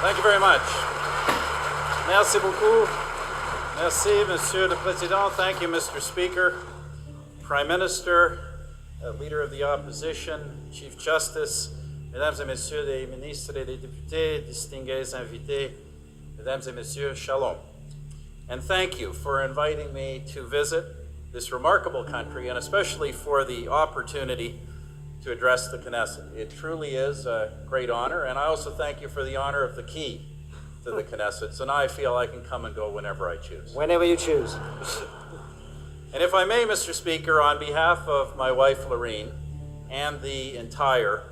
Thank you very much. Merci beaucoup. Merci, Monsieur le Président. Thank you, Mr. Speaker, Prime Minister, Leader of the Opposition, Chief Justice, Mesdames et Messieurs les ministres et les députés, distingués invités, Mesdames et Messieurs, Shalom. And thank you for inviting me to visit this remarkable country, and especially for the opportunity to address the Knesset. It truly is a great honor, and I also thank you for the honor of the key to the Knesset. So now I feel I can come and go whenever I choose. Whenever you choose. And if I may, Mr. Speaker, on behalf of my wife, Lorene, and the entire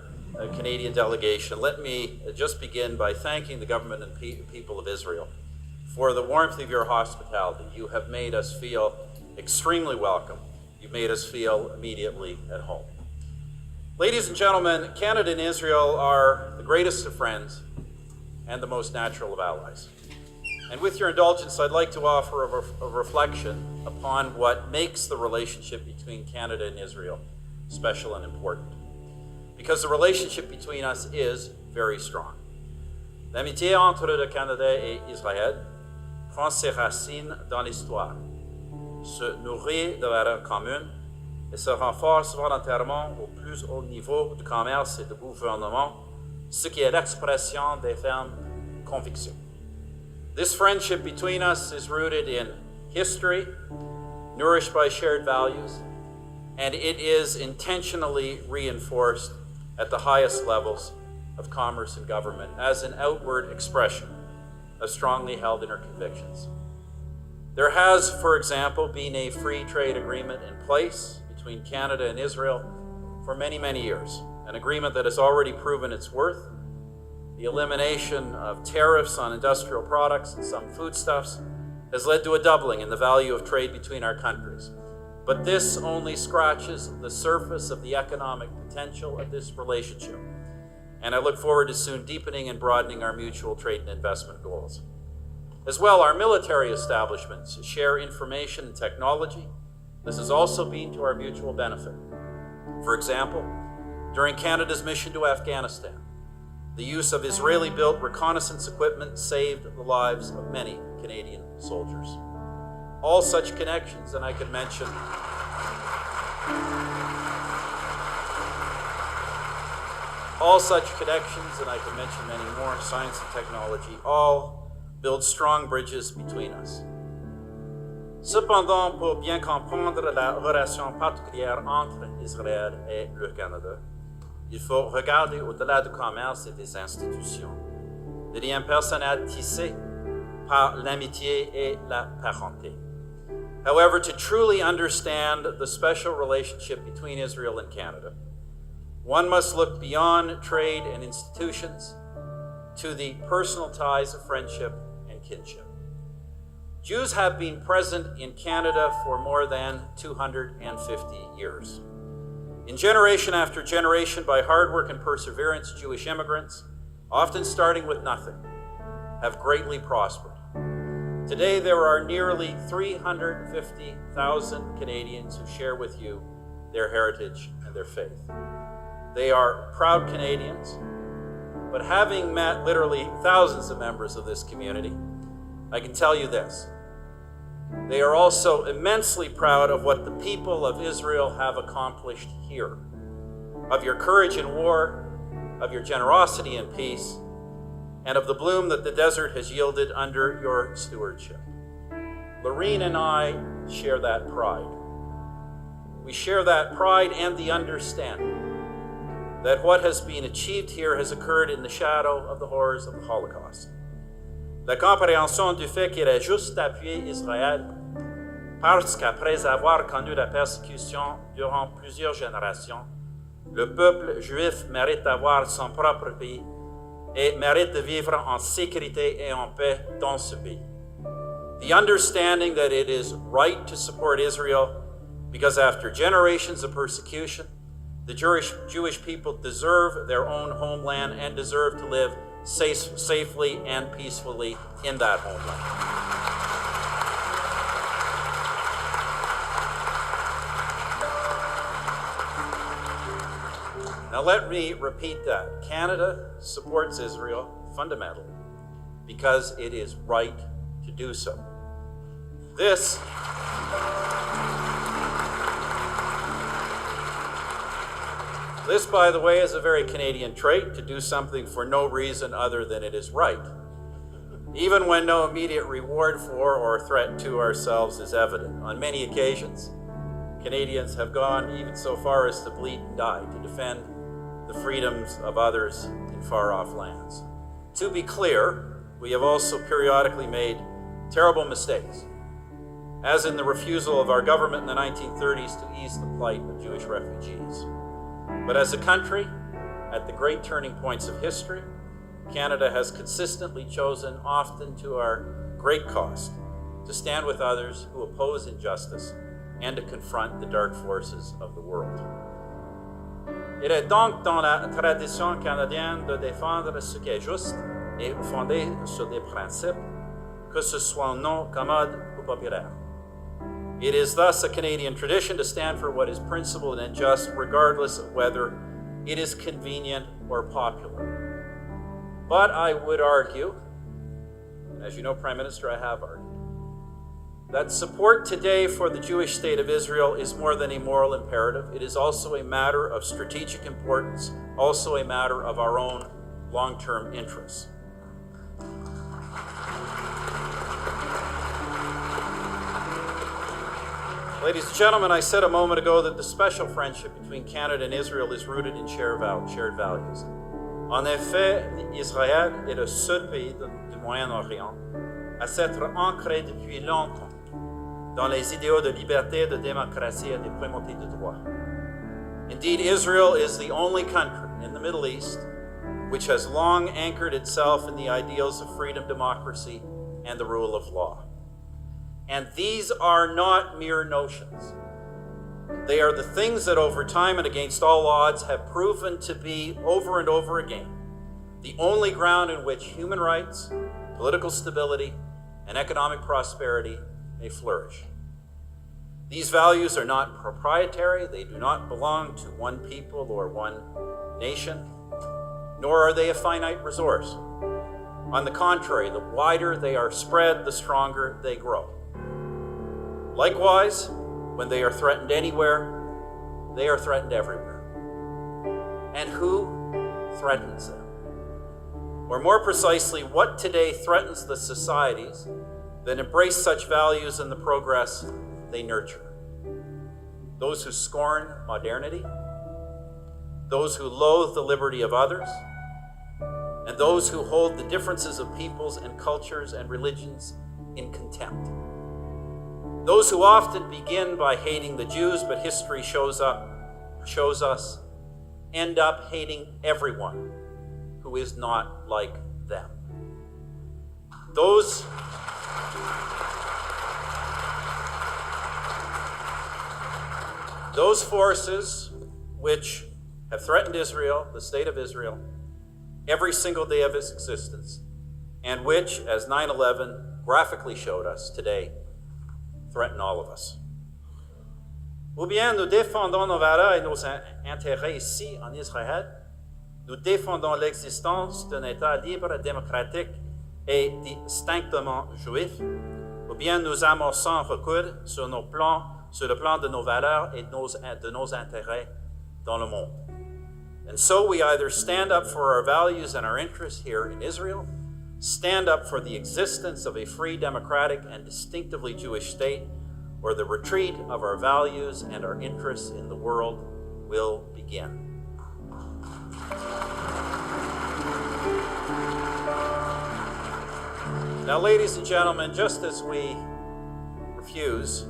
Canadian delegation, let me just begin by thanking the government and people of Israel for the warmth of your hospitality. You have made us feel extremely welcome. You've made us feel immediately at home. Ladies and gentlemen, Canada and Israel are the greatest of friends and the most natural of allies. And with your indulgence, I'd like to offer a reflection upon what makes the relationship between Canada and Israel special and important. Because the relationship between us is very strong. L'amitié entre le Canada et Israël prend ses racines dans l'histoire, se nourrit de valeurs communes et se renforce volontairement au plus haut niveau du commerce et du gouvernement, ce qui est l'expression des fermes convictions. This friendship between us is rooted in history, nourished by shared values, and it is intentionally reinforced at the highest levels of commerce and government as an outward expression of strongly held inner convictions. There has, for example, been a free trade agreement in place between Canada and Israel for many, many years, an agreement that has already proven its worth. The elimination of tariffs on industrial products and some foodstuffs has led to a doubling in the value of trade between our countries. But this only scratches the surface of the economic potential of this relationship. And I look forward to soon deepening and broadening our mutual trade and investment goals. As well, our military establishments share information and technology. This has also been to our mutual benefit. For example, during Canada's mission to Afghanistan, the use of Israeli-built reconnaissance equipment saved the lives of many Canadian soldiers. All such connections, and I could mention many more, science and technology, all build strong bridges between us. Cependant, pour bien comprendre la relation particulière entre Israël et le Canada, il faut regarder au-delà du commerce et des institutions, des liens personnels tissés par l'amitié et la parenté. However, to truly understand the special relationship between Israel and Canada, one must look beyond trade and institutions to the personal ties of friendship and kinship. Jews have been present in Canada for more than 250 years. In generation after generation, by hard work and perseverance, Jewish immigrants, often starting with nothing, have greatly prospered. Today, there are nearly 350,000 Canadians who share with you their heritage and their faith. They are proud Canadians, but having met literally thousands of members of this community, I can tell you this. They are also immensely proud of what the people of Israel have accomplished here, of your courage in war, of your generosity in peace, and of the bloom that the desert has yielded under your stewardship. Lorene and I share that pride. We share that pride and the understanding that what has been achieved here has occurred in the shadow of the horrors of the Holocaust. La compréhension du fait qu'il est juste d'appuyer Israël parce qu'après avoir connu la persécution durant plusieurs générations, le peuple juif mérite d'avoir son propre pays et mérite de vivre en sécurité et en paix dans ce pays. The understanding that it is right to support Israel because after generations of persecution, the Jewish people deserve their own homeland and deserve to live safely and peacefully in that homeland. Now let me repeat that. Canada supports Israel fundamentally because it is right to do so. This by the way, is a very Canadian trait, to do something for no reason other than it is right, even when no immediate reward for or threat to ourselves is evident. On many occasions, Canadians have gone even so far as to bleed and die to defend the freedoms of others in far-off lands. To be clear, we have also periodically made terrible mistakes, as in the refusal of our government in the 1930s to ease the plight of Jewish refugees. But as a country, at the great turning points of history, Canada has consistently chosen, often to our great cost, to stand with others who oppose injustice and to confront the dark forces of the world. Il est donc dans la tradition canadienne de défendre ce qui est juste et fondé sur des principes, que ce soit non commode ou populaire. It is thus a Canadian tradition to stand for what is principled and just, regardless of whether it is convenient or popular. But I would argue, as you know, Prime Minister, I have argued, that support today for the Jewish state of Israel is more than a moral imperative. It is also a matter of strategic importance, also a matter of our own long-term interests. Ladies and gentlemen, I said a moment ago that the special friendship between Canada and Israel is rooted in shared values. En effet, Israël est le seul pays du Moyen-Orient à s'être ancré depuis longtemps dans les idéaux de liberté, de démocratie et de primauté du droit. Indeed, Israel is the only country in the Middle East which has long anchored itself in the ideals of freedom, democracy, and the rule of law. And these are not mere notions. They are the things that over time and against all odds have proven to be, over and over again, the only ground in which human rights, political stability, and economic prosperity may flourish. These values are not proprietary. They do not belong to one people or one nation, nor are they a finite resource. On the contrary, the wider they are spread, the stronger they grow. Likewise, when they are threatened anywhere, they are threatened everywhere. And who threatens them? Or more precisely, what today threatens the societies that embrace such values and the progress they nurture? Those who scorn modernity, those who loathe the liberty of others, and those who hold the differences of peoples and cultures and religions in contempt. Those who often begin by hating the Jews, but history shows us, end up hating everyone who is not like them. Those forces which have threatened Israel, the state of Israel, every single day of its existence, and which, as 9/11 graphically showed us today, threaten all of us. Ou bien nous défendons nos valeurs et nos intérêts ici en Israël, nous défendons l'existence d'un État libre, démocratique et distinctement juif, ou bien nous amorçons recul sur le plan de nos valeurs et de nos intérêts dans le monde. And so we either stand up for our values and our interests here in Israel, stand up for the existence of a free, democratic, and distinctively Jewish state, or the retreat of our values and our interests in the world will begin. Now, ladies and gentlemen, just as we refuse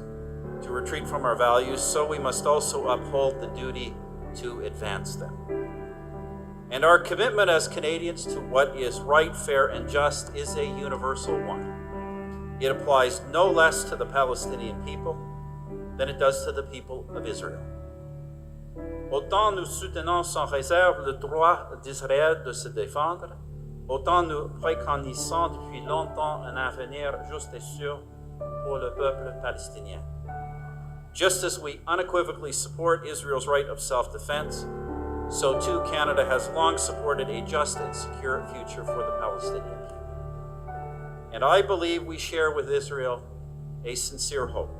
to retreat from our values, so we must also uphold the duty to advance them. And our commitment as Canadians to what is right, fair, and just is a universal one. It applies no less to the Palestinian people than it does to the people of Israel. Autant nous soutenons sans réserve le droit d'Israël de se défendre, autant nous préconisons depuis longtemps un avenir juste et sûr pour le peuple palestinien. Just as we unequivocally support Israel's right of self-defense, so too Canada has long supported a just and secure future for the Palestinian people. And I believe we share with Israel a sincere hope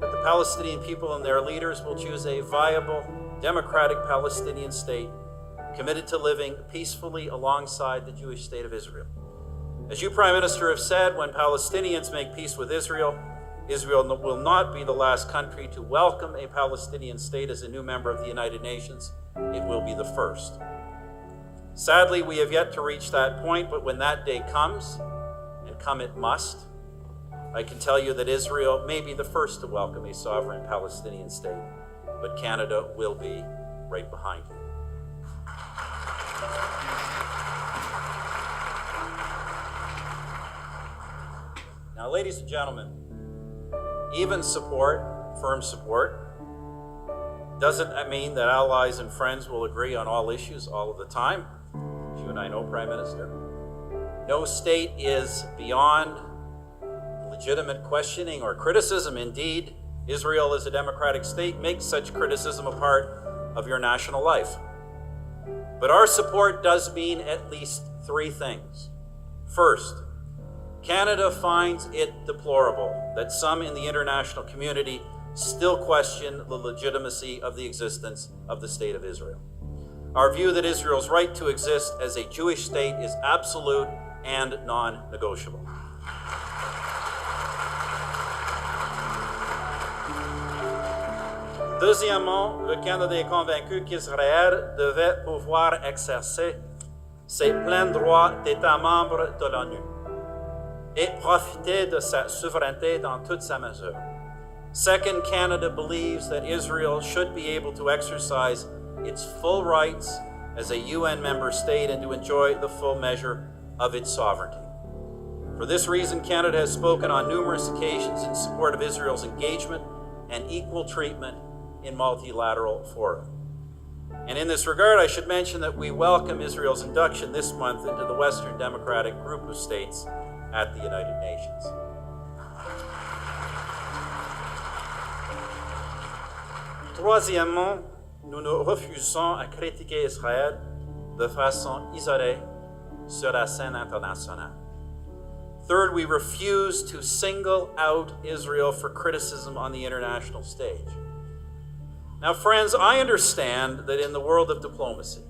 that the Palestinian people and their leaders will choose a viable, democratic Palestinian state committed to living peacefully alongside the Jewish state of Israel. As you, Prime Minister, have said, when Palestinians make peace with Israel, Israel will not be the last country to welcome a Palestinian state as a new member of the United Nations. It will be the first. Sadly, we have yet to reach that point, but when that day comes, and come it must, I can tell you that Israel may be the first to welcome a sovereign Palestinian state, but Canada will be right behind it. Now, ladies and gentlemen, even support, firm support, doesn't mean that allies and friends will agree on all issues all of the time. As you and I know, Prime Minister, no state is beyond legitimate questioning or criticism. Indeed, Israel as a democratic state makes such criticism a part of your national life. But our support does mean at least three things. First, Canada finds it deplorable that some in the international community still question the legitimacy of the existence of the State of Israel. Our view that Israel's right to exist as a Jewish state is absolute and non-negotiable. Deuxièmement, le Canada est convaincu qu'Israël devait pouvoir exercer ses pleins droits d'État membre de l'ONU et profiter de sa souveraineté dans toute sa mesure. Second, Canada believes that Israel should be able to exercise its full rights as a UN member state and to enjoy the full measure of its sovereignty. For this reason, Canada has spoken on numerous occasions in support of Israel's engagement and equal treatment in multilateral fora. And in this regard, I should mention that we welcome Israel's induction this month into the Western Democratic Group of States at the United Nations. Troisièmement, nous nous refusons à critiquer Israël de façon isolée sur la scène internationale. Third, we refuse to single out Israel for criticism on the international stage. Now, friends, I understand that in the world of diplomacy,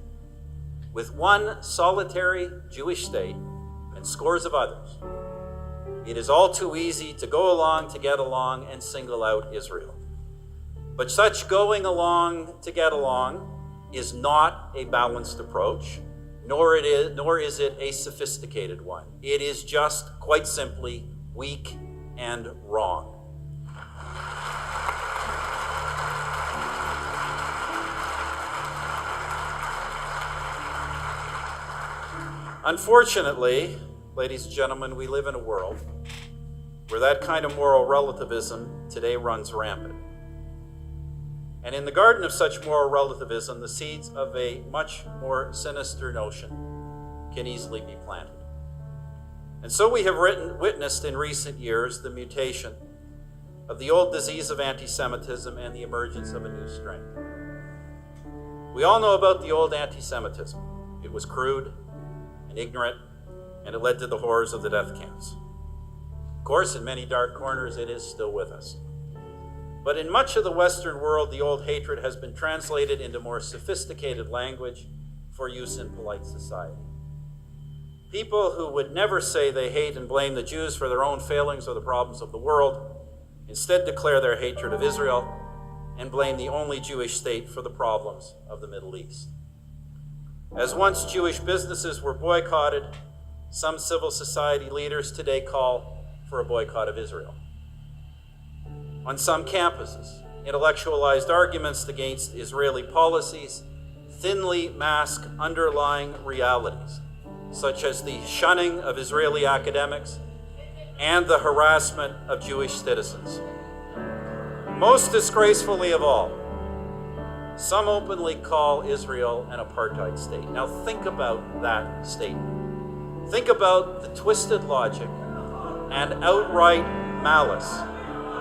with one solitary Jewish state and scores of others, it is all too easy to go along to get along and single out Israel. But such going along to get along is not a balanced approach, nor is it a sophisticated one. It is just, quite simply, weak and wrong. Unfortunately, ladies and gentlemen, we live in a world where that kind of moral relativism today runs rampant. And in the garden of such moral relativism, the seeds of a much more sinister notion can easily be planted. And so we have witnessed in recent years the mutation of the old disease of anti-Semitism and the emergence of a new strain. We all know about the old anti-Semitism. It was crude and ignorant, and it led to the horrors of the death camps. Of course, in many dark corners, it is still with us. But in much of the Western world, the old hatred has been translated into more sophisticated language for use in polite society. People who would never say they hate and blame the Jews for their own failings or the problems of the world instead declare their hatred of Israel and blame the only Jewish state for the problems of the Middle East. As once Jewish businesses were boycotted, some civil society leaders today call for a boycott of Israel. On some campuses, intellectualized arguments against Israeli policies thinly mask underlying realities, such as the shunning of Israeli academics and the harassment of Jewish citizens. Most disgracefully of all, some openly call Israel an apartheid state. Now think about that statement. Think about the twisted logic and outright malice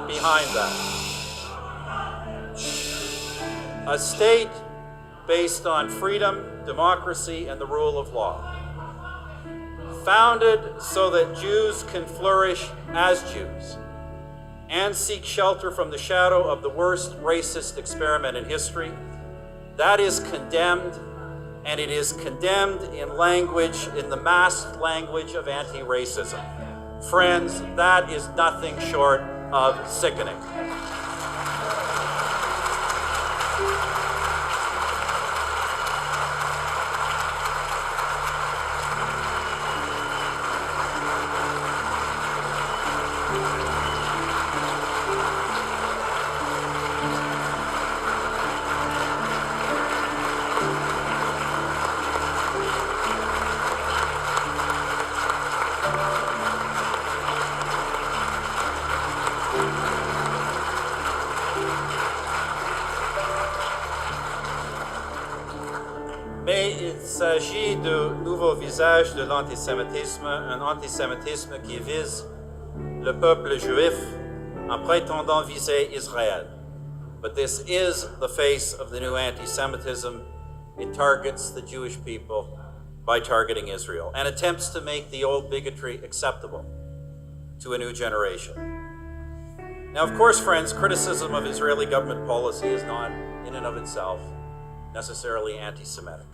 behind that. A state based on freedom, democracy, and the rule of law. founded so that Jews can flourish as Jews and seek shelter from the shadow of the worst racist experiment in history, that is condemned, and it is condemned in language, in the masked language of anti-racism. Friends, that is nothing short of sickening. Mais il s'agit de nouveaux visages de l'antisémitisme, un antisémitisme qui vise le peuple juif en prétendant viser Israël. But this is the face of the new anti-Semitism. It targets the Jewish people by targeting Israel and attempts to make the old bigotry acceptable to a new generation. Now, of course, friends, criticism of Israeli government policy is not, in and of itself, necessarily anti-Semitic.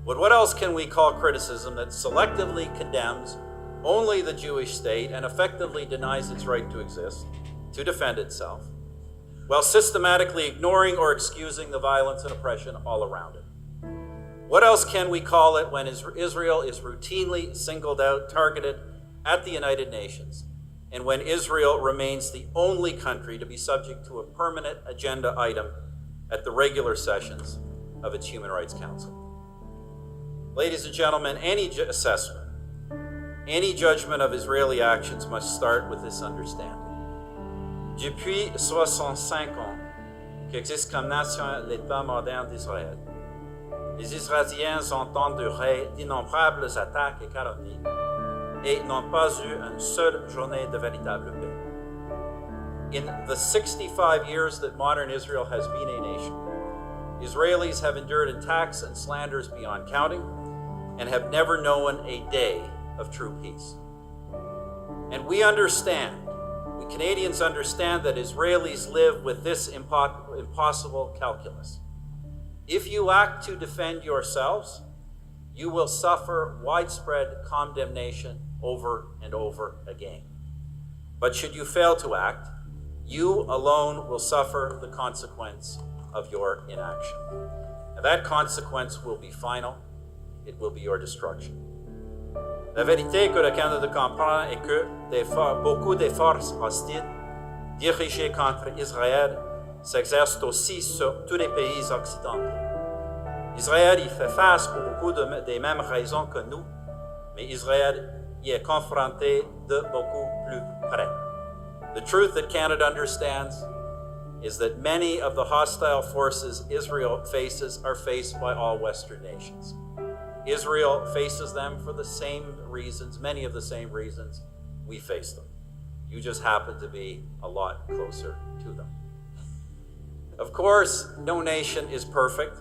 But what else can we call criticism that selectively condemns only the Jewish state and effectively denies its right to exist, to defend itself, while systematically ignoring or excusing the violence and oppression all around it? What else can we call it when Israel is routinely singled out, targeted at the United Nations, and when Israel remains the only country to be subject to a permanent agenda item at the regular sessions of its Human Rights Council? Ladies and gentlemen, any assessment, any judgment of Israeli actions must start with this understanding. Depuis 65 ans qu'existe comme nation l'État moderne d'Israël, les Israéliens ont enduré d'innombrables attaques et calomnies et n'ont pas eu une seule journée de véritable paix. In the 65 years that modern Israel has been a nation, Israelis have endured attacks and slanders beyond counting and have never known a day of true peace. And we Canadians understand that Israelis live with this impossible calculus. If you act to defend yourselves, you will suffer widespread condemnation over and over again. But should you fail to act, you alone will suffer the consequence of your inaction. And that consequence will be final. It will be your destruction. La vérité que le Canada comprend est que beaucoup des forces hostiles dirigées contre Israël s'exercent aussi sur tous les pays occidentaux. Israël y fait face pour beaucoup des mêmes raisons que nous, mais Israël y est confronté de beaucoup plus près. The truth that Canada understands is that many of the hostile forces Israel faces are faced by all Western nations. Israel faces them for the same reasons, many of the same reasons we face them. You just happen to be a lot closer to them. Of course, no nation is perfect,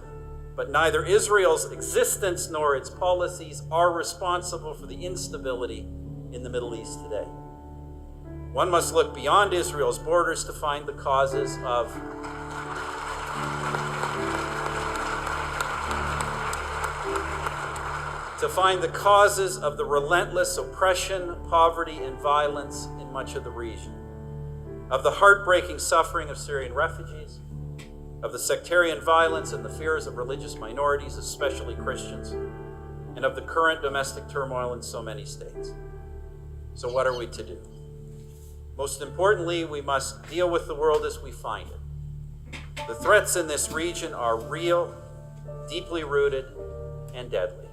but neither Israel's existence nor its policies are responsible for the instability in the Middle East today. One must look beyond Israel's borders to find the causes of the relentless oppression, poverty, and violence in much of the region, of the heartbreaking suffering of Syrian refugees, of the sectarian violence and the fears of religious minorities, especially Christians, and of the current domestic turmoil in so many states. So what are we to do? Most importantly, we must deal with the world as we find it. The threats in this region are real, deeply rooted, and deadly,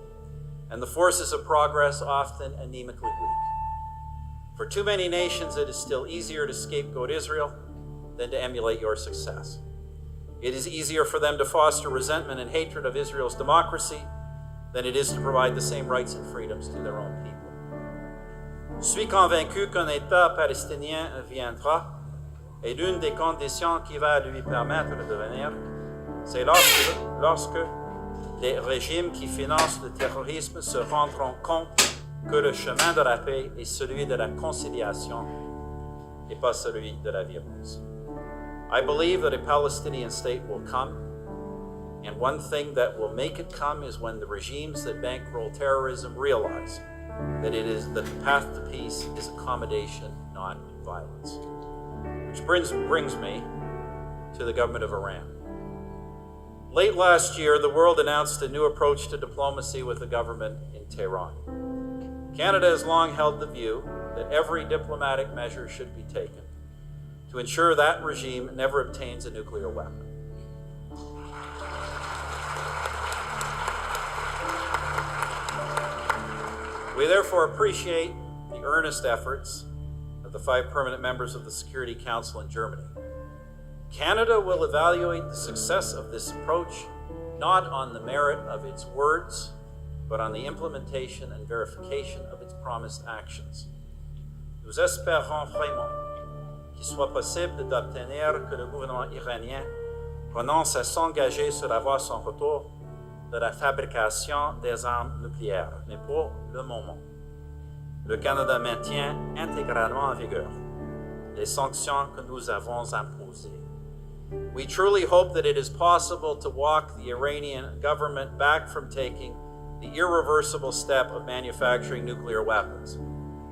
and the forces of progress often anemically weak. For too many nations, it is still easier to scapegoat Israel than to emulate your success. It is easier for them to foster resentment and hatred of Israel's democracy than it is to provide the same rights and freedoms to their own people. Je suis convaincu qu'un État palestinien viendra, et l'une des conditions qui va lui permettre de devenir, c'est lorsque les régimes qui financent le terrorisme se rendront compte que le chemin de la paix est celui de la conciliation et pas celui de la violence. I believe that a Palestinian state will come, and one thing that will make it come is when the regimes that bankroll terrorism realize that the path to peace is accommodation, not violence. Which brings me to the government of Iran. Late last year, the world announced a new approach to diplomacy with the government in Tehran. Canada has long held the view that every diplomatic measure should be taken to ensure that regime never obtains a nuclear weapon. We therefore appreciate the earnest efforts of the 5 permanent members of the Security Council in Germany. Canada will evaluate the success of this approach not on the merit of its words, but on the implementation and verification of its promised actions. Nous espérons vraiment qu'il soit possible d'obtenir que le gouvernement iranien renonce à s'engager sur la voie sans retour de la fabrication des armes nucléaires. Mais pour le moment, le Canada maintient intégralement en vigueur les sanctions que nous avons imposées. We truly hope that it is possible to walk the Iranian government back from taking the irreversible step of manufacturing nuclear weapons.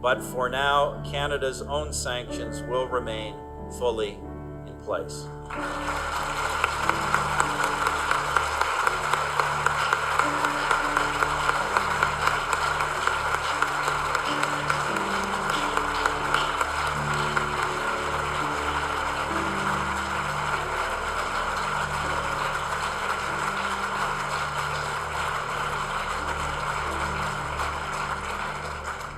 But for now, Canada's own sanctions will remain fully in place.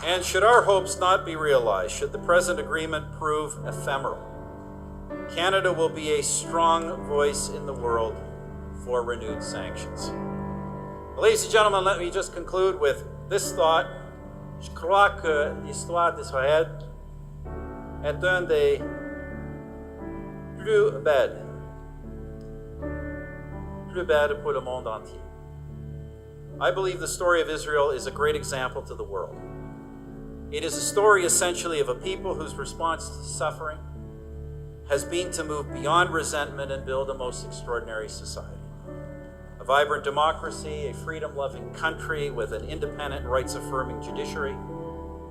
And should our hopes not be realized, should the present agreement prove ephemeral, Canada will be a strong voice in the world for renewed sanctions. Well, ladies and gentlemen, let me just conclude with this thought. Je crois que l'histoire d'Israël est une des plus belles pour le monde entier. I believe the story of Israel is a great example to the world. It is a story essentially of a people whose response to suffering has been to move beyond resentment and build a most extraordinary society. A vibrant democracy, a freedom-loving country with an independent and rights-affirming judiciary,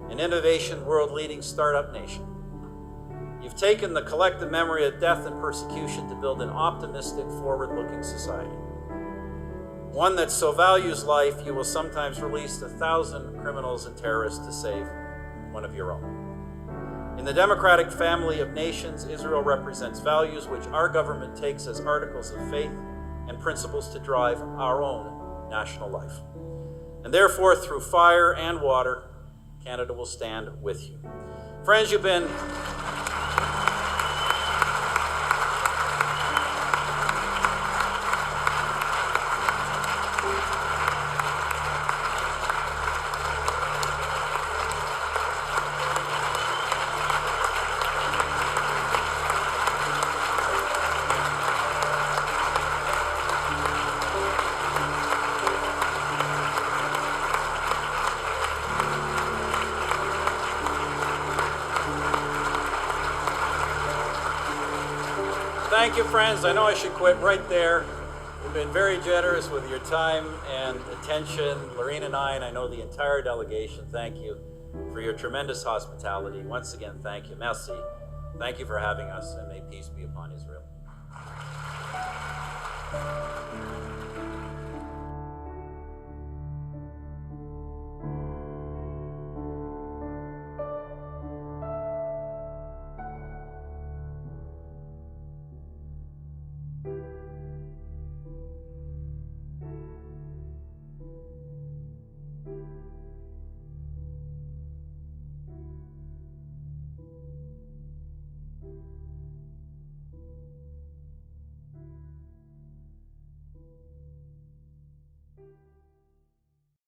an innovation world-leading startup nation. You've taken the collective memory of death and persecution to build an optimistic, forward-looking society. One that so values life, you will sometimes release 1,000 criminals and terrorists to save one of your own. In the democratic family of nations, Israel represents values which our government takes as articles of faith and principles to drive our own national life. And therefore, through fire and water, Canada will stand with you. Friends, you've been Thank you, friends. I know I should quit right there. You've been very generous with your time and attention. Lorene and I know the entire delegation, thank you for your tremendous hospitality. Once again, thank you. Merci. Thank you for having us, and may peace be upon Israel.